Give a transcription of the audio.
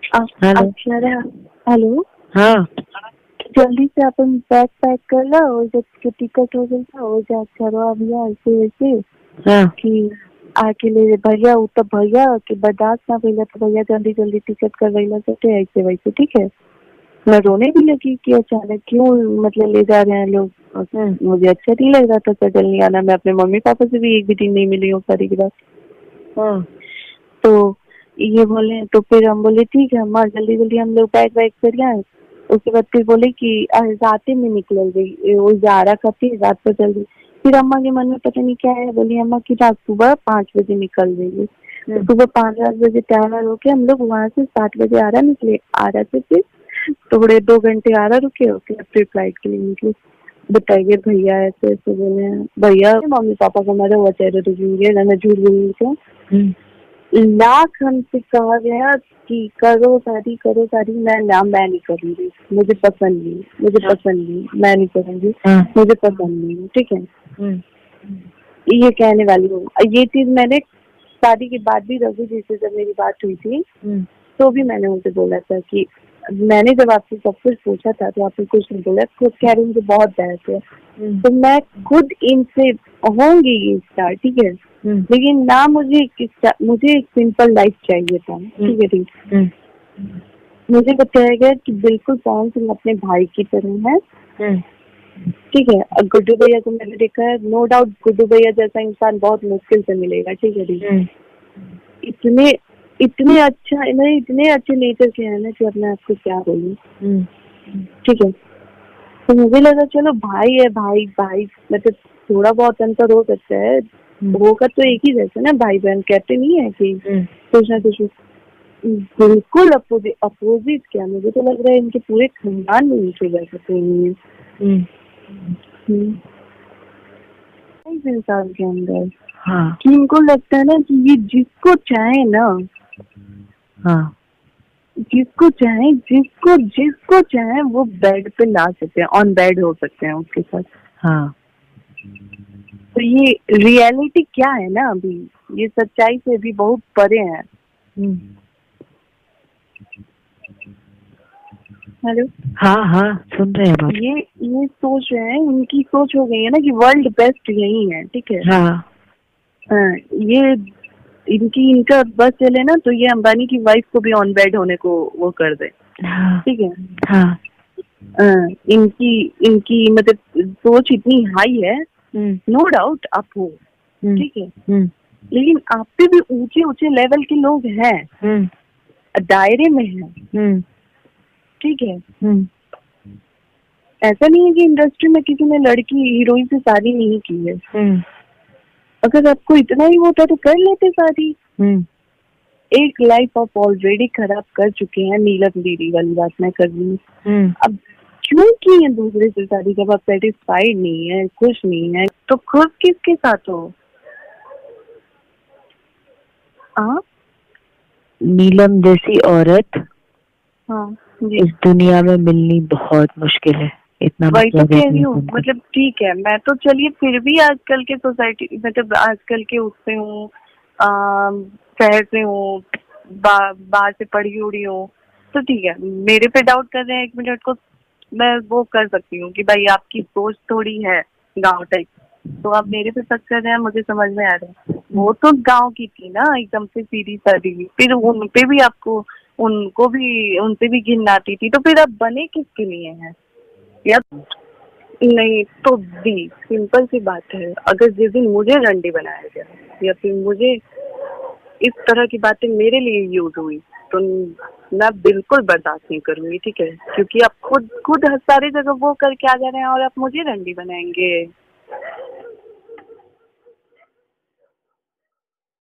Akshara, hello. हाँ जल्दी से अपन बैग पैक कर लो और जब टिकट हो गई था हो जा करो भैया ऐसे वैसे हाँ कि आके ले भैया तो भैया कि बर्दाश्त ना भैया तो भैया जल्दी जल्दी टिकट कर वही सकते ऐसे वैसे ठीक है। मैं रोने भी लगी कि अचानक क्यों मतलब ले जा रहे हैं लोग। मुझे अच्छा नहीं लग रहा था सडनली आना। मैं अपने मम्मी पापा से भी एक भी दिन नहीं मिली हूँ सारी की रात। तो ये बोले तो फिर हम बोले ठीक है अम्मा जल्दी जल्दी हम लोग बैग वैग कर आए। उसके बाद फिर बोले कि रात में निकल गई वो जारा खाती रात को जल्दी। फिर अम्मा के मन में पता नहीं क्या है बोली अम्मा की रात सुबह 5 बजे निकल गई। तो सुबह 5-8 बजे तैयार होके हम लोग वहाँ से 7 बजे आ रहा थे फिर थोड़े 2 घंटे आ रहा रुके होके फिर फ्लाइट के लिए निकले। बताइए भैया ऐसे ऐसे बोले भैया मम्मी पापा को मेरे वो चेहरे तो झूठ बोल के लाख हमसे कहा गया कि करो शादी मैं नहीं करूंगी मुझे पसंद नहीं मैं नहीं करूंगी मुझे पसंद नहीं ठीक है। ये कहने वाली हूँ ये चीज मैंने शादी के बाद भी रघु जी से जब मेरी बात हुई थी तो भी मैंने उनसे बोला था कि मैंने जब आपसे सब कुछ पूछा था तो आपने कुछ नहीं बोला खुद कह रही मुझे बहुत बहस है तो मैं खुद इनसे होंगी स्टार्ट ठीक है। लेकिन ना मुझे एक सिंपल लाइफ चाहिए था ठीक है ठीक। मुझे बताया गया कि बिल्कुल पवन सिंह अपने भाई की तरह है ठीक है। और गुड्डू भैया को मैंने देखा है नो डाउट गुड्डू भैया जैसा इंसान बहुत मुश्किल से मिलेगा ठीक है ठीक। इतने अच्छे नेचर के हैं ना कि अपने आपको क्या बोलूं ठीक है। तो मुझे लगा चलो भाई है भाई मतलब थोड़ा बहुत अंतर हो सकता है होगा तो एक ही जैसे ना भाई बहन कहते नहीं है कि कुछ ना कुछ बिल्कुल अपोजिट क्या मुझे तो लग रहा है इनके पूरे खानदान में नीचे बैठे नहीं है इंसान के अंदर। हाँ कि इनको लगता है ना कि ये जिसको चाहे ना हाँ जिसको चाहे वो बेड पे ला सकते हैं ऑन बेड हो सकते हैं उसके साथ। हाँ तो ये रियलिटी क्या है ना अभी ये सच्चाई से भी बहुत परे है। हेलो हाँ सुन रहे हैं ये सोच रहे हैं इनकी सोच हो गई है ना कि वर्ल्ड बेस्ट यही है ठीक है। हाँ ये इनका बस चले ना तो ये अंबानी की वाइफ को भी ऑन बेड होने को वो कर दे ठीक है। हाँ इनकी मतलब सोच इतनी हाई है नो डाउट आप हो ठीक है। लेकिन आप पे भी ऊंचे लेवल के लोग हैं दायरे में हैं ठीक है। ऐसा नहीं है कि इंडस्ट्री में किसी ने लड़की हीरोइन से शादी नहीं की है। अगर आपको इतना ही होता तो कर लेते शादी। एक लाइफ आप ऑलरेडी खराब कर चुके हैं नीलम दीदी वाली बात मैं कर रही हूँ। अब क्यों की है दूसरे से शादी जब आप सेटिस्फाइड नहीं है खुश नहीं है तो खुद किसके साथ हो आप। नीलम जैसी औरत हाँ इस दुनिया में मिलनी बहुत मुश्किल है इतना वही तो कह रही हूँ मतलब ठीक है मैं तो चलिए फिर भी आजकल के सोसाइटी मतलब आजकल के उससे हूँ शहर से हूँ बाहर से पढ़ी उड़ी हूँ तो ठीक है मेरे पे डाउट कर रहे हैं 1 मिनट को मैं वो कर सकती हूँ कि भाई आपकी सोच थोड़ी है गांव टाइप तो आप मेरे पे शक कर रहे हैं मुझे समझ में आ रहा है। वो तो गांव की थी ना एकदम से सीधी सादी फिर उन पे भी आपको उनसे भी घिन आती थी तो फिर आप बने किसके लिए हैं या नहीं। तो भी सिंपल सी बात है अगर जिस दिन मुझे रंडी बनाया गया या फिर मुझे इस तरह की बातें मेरे लिए यूज हुई तो मैं बिल्कुल बर्दाश्त नहीं करूंगी ठीक है। क्योंकि आप खुद सारी जगह वो करके आ जा रहे हैं और आप मुझे रंडी बनाएंगे।